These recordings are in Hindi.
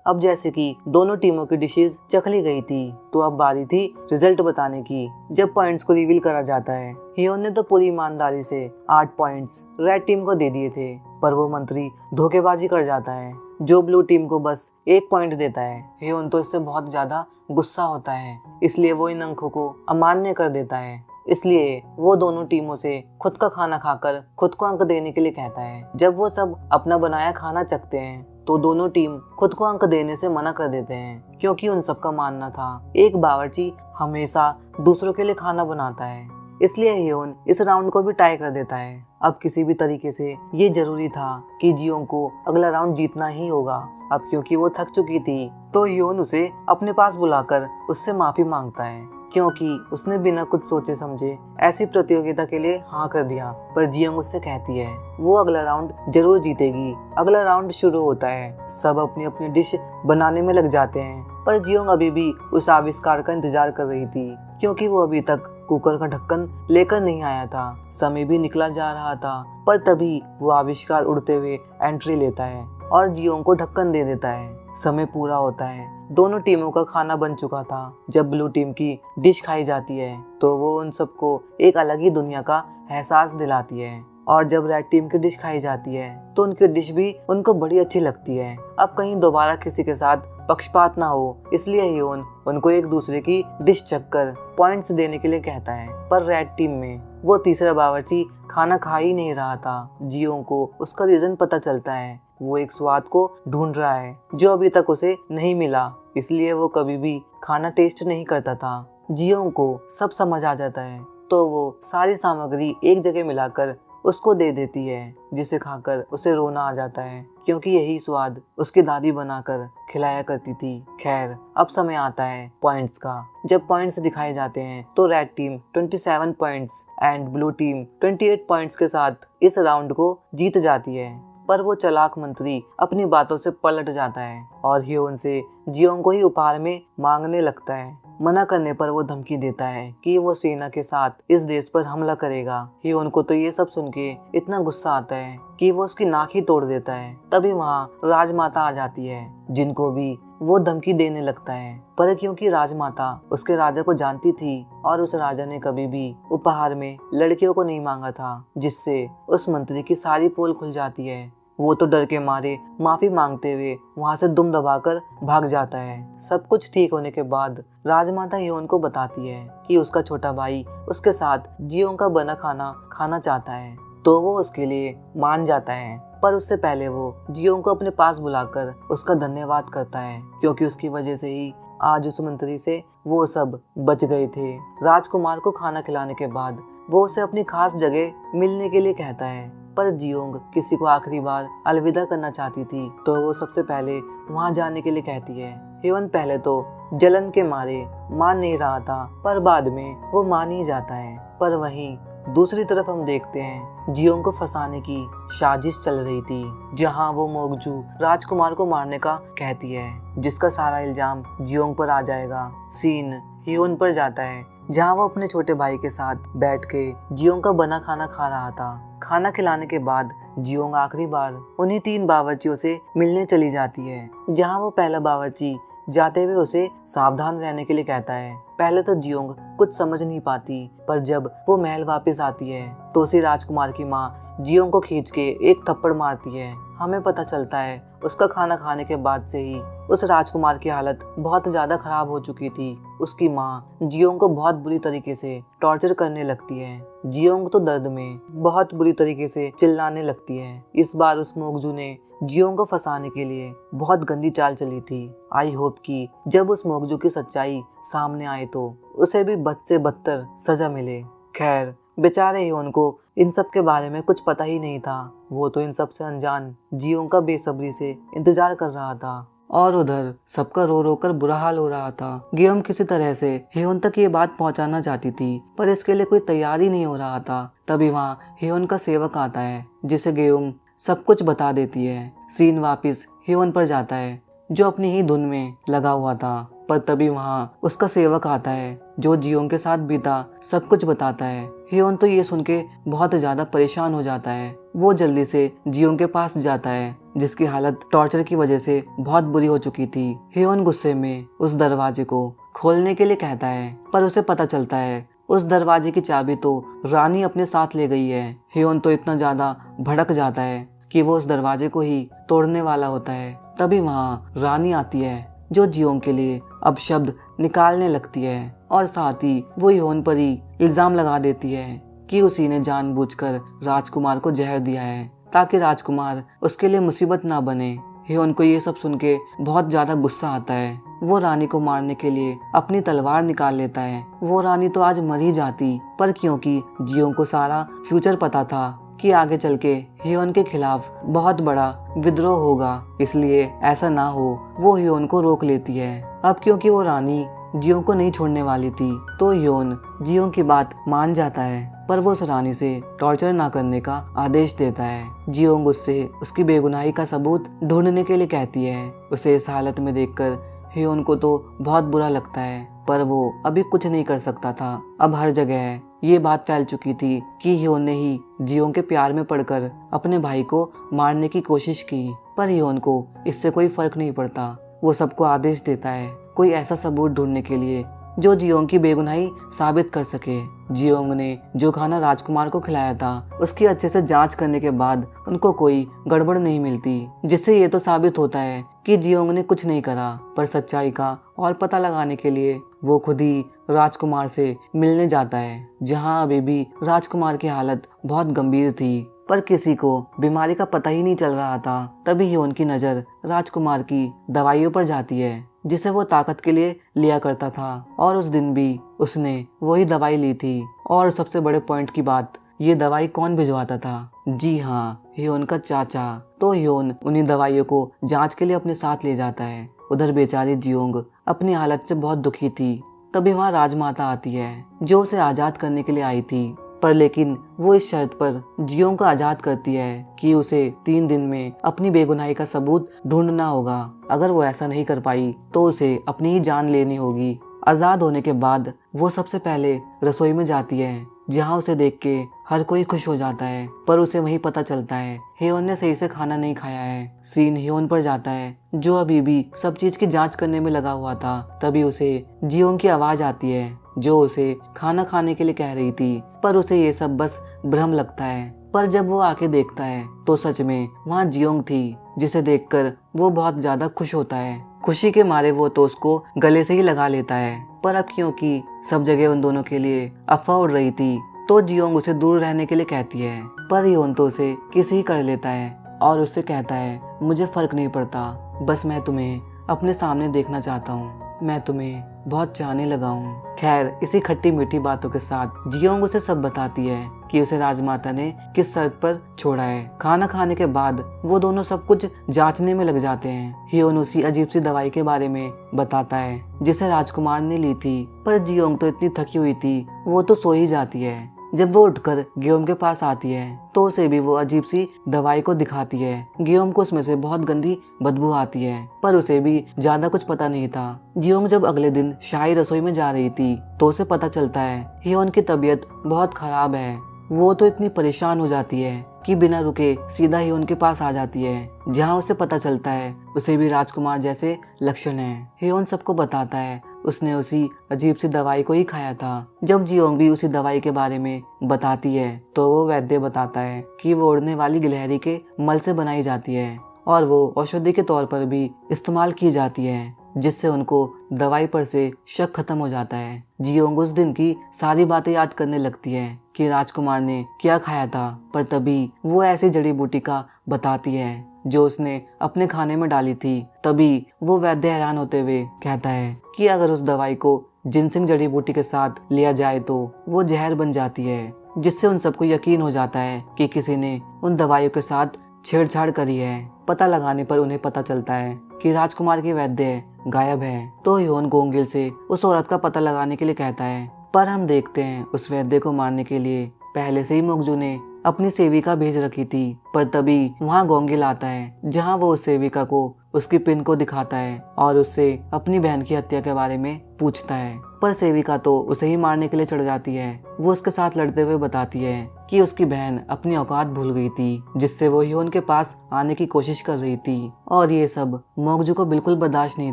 अब जैसे कि दोनों टीमों की डिशेस चख ली गई थी तो अब बारी थी रिजल्ट बताने की। जब पॉइंट्स को रिवील करा जाता है, हियोन ने तो पूरी ईमानदारी से 8 पॉइंट्स रेड टीम को दे दिए थे, पर वो मंत्री धोखेबाजी कर जाता है जो ब्लू टीम को बस 1 पॉइंट देता है। हियोन तो इससे बहुत ज्यादा गुस्सा होता है, इसलिए वो इन अंकों को अमान्य कर देता है। इसलिए वो दोनों टीमों से खुद का खाना खाकर खुद को अंक देने के लिए कहता है। जब वो सब अपना बनाया खाना चखते हैं तो दोनों टीम खुद को अंक देने से मना कर देते हैं, क्योंकि उन सबका मानना था एक बावर्ची हमेशा दूसरों के लिए खाना बनाता है। इसलिए हियोन इस राउंड को भी टाई कर देता है। अब किसी भी तरीके से ये जरूरी था कि जियोंग को अगला राउंड जीतना ही होगा। अब क्योंकि वो थक चुकी थी तो हियोन उसे अपने पास बुलाकर उससे माफी मांगता है, क्योंकि उसने बिना कुछ सोचे समझे ऐसी प्रतियोगिता के लिए हाँ कर दिया। पर जियोंग उससे कहती है वो अगला राउंड जरूर जीतेगी। अगला राउंड शुरू होता है, सब अपनी अपनी डिश बनाने में लग जाते हैं, पर जियोंग अभी भी उस आविष्कार का इंतजार कर रही थी, क्योंकि वो अभी तक कुकर का ढक्कन लेकर नहीं आया था। समय भी निकला जा रहा था, पर तभी वो आविष्कार उड़ते हुए एंट्री लेता है और जियोंग को ढक्कन दे देता है। समय पूरा होता है, दोनों टीमों का खाना बन चुका था। जब ब्लू टीम की डिश खाई जाती है तो वो उन सबको एक अलग ही दुनिया का एहसास दिलाती है, और जब रेड टीम की डिश खाई जाती है तो उनकी डिश भी उनको बड़ी अच्छी लगती है। अब कहीं दोबारा किसी के साथ पक्षपात ना हो, इसलिए हियोन उनको एक दूसरे की डिश चखकर पॉइंट्स देने के लिए कहता है। पर रेड टीम में वो तीसरा बावर्ची खाना खा ही नहीं रहा था। जियोंग को उसका रीजन पता चलता है, वो एक स्वाद को ढूंढ रहा है जो अभी तक उसे नहीं मिला, इसलिए वो कभी भी खाना टेस्ट नहीं करता था। जियोंग को सब समझ आ जाता है तो वो सारी सामग्री एक जगह मिलाकर उसको दे देती है, जिसे खाकर उसे रोना आ जाता है, क्योंकि यही स्वाद उसकी दादी बनाकर खिलाया करती थी। खैर, अब समय आता है पॉइंट्स का। जब पॉइंट्स दिखाए जाते हैं तो red team 27 points and blue team 28 points के साथ इस राउंड को जीत जाती है। पर वो चालाक मंत्री अपनी बातों से पलट जाता है और हियोन से जियोंग को ही उपहार में मांगने लगता है। मना करने पर वो धमकी देता है कि वो सेना के साथ इस देश पर हमला करेगा। हियोन को तो ये सब सुन के इतना गुस्सा आता है कि वो उसकी नाक ही तोड़ देता है। तभी वहाँ राजमाता आ जाती है, जिनको भी वो धमकी देने लगता है। पर क्योंकि राजमाता उसके राजा को जानती थी और उस राजा ने कभी भी उपहार में लड़कियों को नहीं मांगा था, जिससे उस मंत्री की सारी पोल खुल जाती है। वो तो डर के मारे माफी मांगते हुए वहां से दुम दबाकर भाग जाता है। सब कुछ ठीक होने के बाद राजमाता हियोन को बताती है कि उसका छोटा भाई उसके साथ जियोंग का बना खाना खाना चाहता है, तो वो उसके लिए मान जाता है। पर उससे पहले वो जियोंग को अपने पास बुलाकर उसका धन्यवाद करता है, क्योंकि उसकी वजह से ही आज उस मंत्री से वो सब बच गए थे। राजकुमार को खाना खिलाने के बाद वो उसे अपनी खास जगह मिलने के लिए कहता है, पर जियोंग किसी को आखिरी बार अलविदा करना चाहती थी तो वो सबसे पहले वहां जाने के लिए कहती है। हियोन पहले तो जलन के मारे मान नहीं रहा था, पर बाद में वो मान ही जाता है। पर वहीं दूसरी तरफ हम देखते हैं जियोंग को फंसाने की साजिश चल रही थी, जहां वो मोगजू राजकुमार को मारने का कहती है, जिसका सारा इल्जाम जियोंग पर आ जाएगा। सीन हियोन पर जाता है, जहां वो अपने छोटे भाई के साथ बैठ के जियोंग का बना खाना खा रहा था। खाना खिलाने के बाद जियोंग आखिरी बार उन्हीं 3 बावर्चियों से मिलने चली जाती है, जहां वो पहला बावर्ची जाते हुए उसे सावधान रहने के लिए कहता है। पहले तो जियोंग कुछ समझ नहीं पाती, पर जब वो महल वापस आती है तो उसी राजकुमार की माँ जियोंग को खींच के एक थप्पड़ मारती है। हमें पता चलता है उसका खाना खाने के बाद से ही उस राजकुमार की हालत बहुत ज्यादा खराब हो चुकी थी। उसकी माँ जियोंग को बहुत बुरी तरीके से टॉर्चर करने लगती है। जियोंग तो दर्द में बहुत बुरी तरीके से चिल्लाने लगती है। इस बार उस मोगजू ने जियोंग को फंसाने के लिए बहुत गंदी चाल चली थी। आई होप कि जब उस मोगजू की सच्चाई सामने आए तो उसे भी बद से बदतर सजा मिले। खैर, बेचारे हियोन को इन सब के बारे में कुछ पता ही नहीं था। वो तो इन सब से अनजान जियोंग का बेसब्री से इंतजार कर रहा था, और उधर सबका रो रो कर बुरा हाल हो रहा था। गियोम किसी तरह से हियोन तक ये बात पहुंचाना चाहती थी, पर इसके लिए कोई तैयार ही नहीं हो रहा था। तभी वहाँ हियोन का सेवक आता है, जिसे गियोम सब कुछ बता देती है। सीन वापिस हियोन पर जाता है, जो अपनी ही धुन में लगा हुआ था। पर तभी वहाँ उसका सेवक आता है, जो जियोंग के साथ बीता सब कुछ बताता है। हियोन तो ये सुन के बहुत ज्यादा परेशान हो जाता है। वो जल्दी से जियोंग के पास जाता है, जिसकी हालत टॉर्चर की वजह से बहुत बुरी हो चुकी थी। हियोन गुस्से में उस दरवाजे को खोलने के लिए कहता है, पर उसे पता चलता है उस दरवाजे की चाबी तो रानी अपने साथ ले गई है। हियोन तो इतना ज्यादा भड़क जाता है कि वो उस दरवाजे को ही तोड़ने वाला होता है। तभी वहाँ रानी आती है, जो जियोंग के लिए अब शब्द निकालने लगती है और साथ ही वो हियोन पर ही इल्जाम लगा देती है कि उसी ने जानबूझकर राजकुमार को जहर दिया है ताकि राजकुमार उसके लिए मुसीबत ना बने। हियोन को ये सब सुन के बहुत ज्यादा गुस्सा आता है। वो रानी को मारने के लिए अपनी तलवार निकाल लेता है। वो रानी तो आज मर ही जाती, पर क्योंकि जियोंग को सारा फ्यूचर पता था कि आगे चल के हियोन के खिलाफ बहुत बड़ा विद्रोह होगा, इसलिए ऐसा ना हो वो हियोन को रोक लेती है। अब क्योंकि वो रानी जियोंग को नहीं छोड़ने वाली थी, तो हियोन जियोंग की बात मान जाता है, पर वो उस रानी से टॉर्चर ना करने का आदेश देता है। जियोंग उससे उसकी बेगुनाही का सबूत ढूंढने के लिए कहती है। उसे इस हालत में देखकर हियोन को तो बहुत बुरा लगता है, पर वो अभी कुछ नहीं कर सकता था। अब हर जगह ये बात फैल चुकी थी कि हियोन ने ही जियोंग के प्यार में पड़कर अपने भाई को मारने की कोशिश की, पर हियोन को इससे कोई फर्क नहीं पड़ता। वो सबको आदेश देता है कोई ऐसा सबूत ढूंढने के लिए जो जियोंग की बेगुनाही साबित कर सके। जियोंग ने जो खाना राजकुमार को खिलाया था उसकी अच्छे से जांच करने के बाद उनको कोई गड़बड़ नहीं मिलती, जिससे ये तो साबित होता है कि जियोंग ने कुछ नहीं करा। पर सच्चाई का और पता लगाने के लिए वो खुद ही राजकुमार से मिलने जाता है, जहाँ अभी भी राजकुमार की हालत बहुत गंभीर थी, पर किसी को बीमारी का पता ही नहीं चल रहा था। तभी हियोन की नजर राजकुमार की दवाइयों पर जाती है, जिसे वो ताकत के लिए लिया करता था, और उस दिन भी उसने वही दवाई ली थी। और सबसे बड़े पॉइंट की बात, ये दवाई कौन भिजवाता था? जी हाँ, हियोन का चाचा। तो हियोन उन्हीं दवाइयों को जांच के लिए अपने साथ ले जाता है। उधर बेचारी जियोंग अपनी हालत से बहुत दुखी थी। तभी वहाँ राजमाता आती है, जो उसे आजाद करने के लिए आई थी, पर लेकिन वो इस शर्त पर जियोंग को आजाद करती है कि उसे 3 दिन में अपनी बेगुनाही का सबूत ढूंढना होगा। अगर वो ऐसा नहीं कर पाई तो उसे अपनी ही जान लेनी होगी। आजाद होने के बाद वो सबसे पहले रसोई में जाती है, जहाँ उसे देख के हर कोई खुश हो जाता है, पर उसे वही पता चलता है हियोन ने सही से खाना नहीं खाया है। सीन हियोन पर जाता है, जो अभी भी सब चीज की जांच करने में लगा हुआ था। तभी उसे जियोंग की आवाज आती है, जो उसे खाना खाने के लिए कह रही थी, पर उसे ये सब बस भ्रम लगता है। पर जब वो आके देखता है तो सच में वहाँ जियोंग थी, जिसे देखकर वो बहुत ज्यादा खुश होता है। खुशी के मारे वो तो उसको गले से ही लगा लेता है, पर अब क्योंकि सब जगह उन दोनों के लिए अफवाह उड़ रही थी, तो जियोंग उसे दूर रहने के लिए कहती है, पर हियोन तो उसे किस ही कर लेता है और उससे कहता है, मुझे फर्क नहीं पड़ता, बस मैं तुम्हें अपने सामने देखना चाहता हूँ, मैं तुम्हें बहुत चाहने लगा हूँ। खैर, इसी खट्टी मीठी बातों के साथ जियोंग उसे सब बताती है कि उसे राजमाता ने किस शर्त पर छोड़ा है। खाना खाने के बाद वो दोनों सब कुछ जांचने में लग जाते हैं। हियोन उसी अजीब सी दवाई के बारे में बताता है जिसे राजकुमार ने ली थी, पर जियोंग तो इतनी थकी हुई थी वो तो सो ही जाती है। जब वो उठकर गियोम के पास आती है तो उसे भी वो अजीब सी दवाई को दिखाती है। गियोम को उसमें से बहुत गंदी बदबू आती है, पर उसे भी ज्यादा कुछ पता नहीं था। जियोंग जब अगले दिन शाही रसोई में जा रही थी तो उसे पता चलता है हियोन की तबीयत बहुत खराब है। वो तो इतनी परेशान हो जाती है कि बिना रुके सीधा ही उनके पास आ जाती है, जहाँ उसे पता चलता है उसे भी राजकुमार जैसे लक्षण हैं। हियोन सबको बताता है उसने उसी अजीब सी दवाई को ही खाया था। जब जियोंग भी उसी दवाई के बारे में बताती है तो वो वैद्य बताता है कि वो उड़ने वाली गिलहरी के मल से बनाई जाती है और वो औषधि के तौर पर भी इस्तेमाल की जाती है, जिससे उनको दवाई पर से शक खत्म हो जाता है। जियोंग उस दिन की सारी बातें याद करने लगती है कि राजकुमार ने क्या खाया था, पर तभी वो ऐसी जड़ी बूटी का बताती है जो उसने अपने खाने में डाली थी। तभी वो वैद्य हैरान होते हुए कहता है कि अगर उस दवाई को जिनसिंग जड़ी बूटी के साथ लिया जाए तो वो जहर बन जाती है, जिससे उन सबको यकीन हो जाता है कि किसी ने उन दवाइयों के साथ छेड़छाड़ करी है। पता लगाने पर उन्हें पता चलता है कि राजकुमार के वैद्य गायब है। तो हियोन गोंगिल से उस औरत का पता लगाने के लिए कहता है, पर हम देखते हैं उस वैद्य को मारने के लिए पहले से ही मोकजू ने अपनी सेविका भेज रखी थी। पर तभी वहाँ गोंगिल आता है, जहाँ वो उस सेविका को उसकी पिन को दिखाता है और उससे अपनी बहन की हत्या के बारे में पूछता है। पर सेविका तो उसे ही मारने के लिए चढ़ जाती है। वो उसके साथ लड़ते हुए बताती है कि उसकी बहन अपनी औकात भूल गई थी, जिससे वो हियोन के पास आने की कोशिश कर रही थी और ये सब मोगजू को बिल्कुल बर्दाश्त नहीं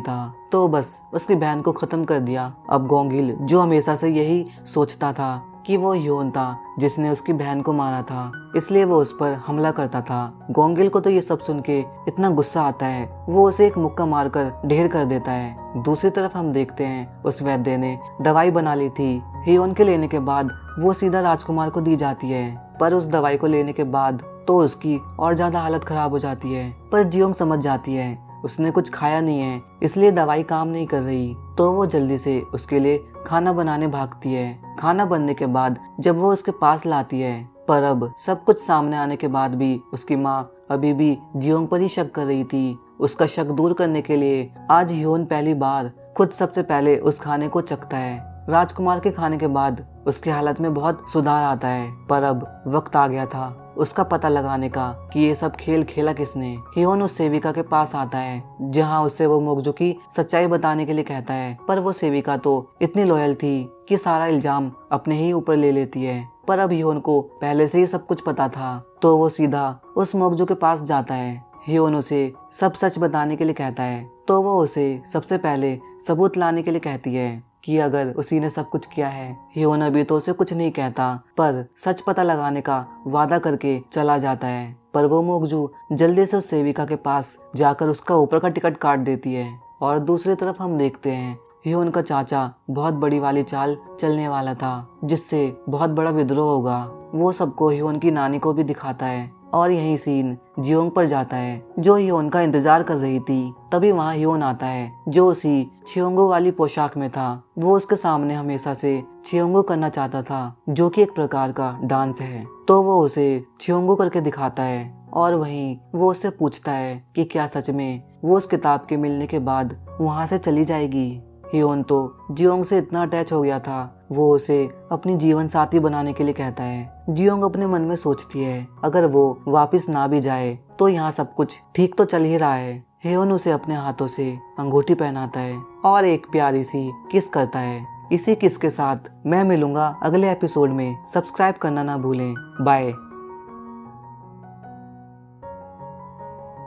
था, तो बस उसकी बहन को खत्म कर दिया। अब गोंगिल, जो हमेशा से यही सोचता था कि वो हियोन था जिसने उसकी बहन को मारा था, इसलिए वो उस पर हमला करता था। गोंगिल को तो ये सब सुन के इतना गुस्सा आता है, वो उसे एक मुक्का मारकर ढेर कर देता है। दूसरी तरफ हम देखते हैं उस वैद्य ने दवाई बना ली थी। हियोन के लेने के बाद वो सीधा राजकुमार को दी जाती है, पर उस दवाई को लेने के बाद तो उसकी और ज्यादा हालत खराब हो जाती है। पर जियोंग समझ जाती है उसने कुछ खाया नहीं है, इसलिए दवाई काम नहीं कर रही, तो वो जल्दी से उसके लिए खाना बनाने भागती है। खाना बनने के बाद जब वो उसके पास लाती है, पर अब सब कुछ सामने आने के बाद भी उसकी माँ अभी भी जियोंग पर ही शक कर रही थी। उसका शक दूर करने के लिए आज हियोन पहली बार खुद सबसे पहले उस खाने को चखता है। राजकुमार के खाने के बाद उसकी हालत में बहुत सुधार आता है, पर अब वक्त आ गया था उसका पता लगाने का कि ये सब खेल खेला किसने। हियोन उस सेविका के पास आता है, जहां उससे वो मोगजू की सच्चाई बताने के लिए कहता है, पर वो सेविका तो इतनी लॉयल थी कि सारा इल्जाम अपने ही ऊपर ले लेती है। पर अब हियोन को पहले से ही सब कुछ पता था, तो वो सीधा उस मोगजू के पास जाता है। हियोन उसे सब सच बताने के लिए कहता है, तो वो उसे सबसे पहले सबूत लाने के लिए कहती है कि अगर उसी ने सब कुछ किया है। हियोन अभी तो उसे कुछ नहीं कहता, पर सच पता लगाने का वादा करके चला जाता है। पर वो मोगजू जल्दी से उस सेविका के पास जाकर उसका ऊपर का टिकट काट देती है। और दूसरी तरफ हम देखते हैं हियोन का चाचा बहुत बड़ी वाली चाल चलने वाला था, जिससे बहुत बड़ा विद्रोह होगा। वो सबको हियोन की नानी को भी दिखाता है और यही सीन जियोंग पर जाता है, जो हियोन का इंतजार कर रही थी। तभी वहाँ हियोन आता है, जो उसी छियोंगो वाली पोशाक में था। वो उसके सामने हमेशा से छियोंगो करना चाहता था, जो कि एक प्रकार का डांस है, तो वो उसे छियोंगो करके दिखाता है। और वहीं वो उससे पूछता है कि क्या सच में वो उस किताब के मिलने के बाद वहाँ से चली जाएगी। हियोन तो जियोंग से इतना अटैच हो गया था, वो उसे अपनी जीवन साथी बनाने के लिए कहता है। जियोंग अपने मन में सोचती है अगर वो वापस ना भी जाए तो यहाँ सब कुछ ठीक तो चल ही रहा है। हियोन उसे अपने हाथों से अंगूठी पहनाता है और एक प्यारी सी किस करता है। इसी किस के साथ मैं मिलूंगा अगले एपिसोड में। सब्सक्राइब करना ना भूलें। बाय।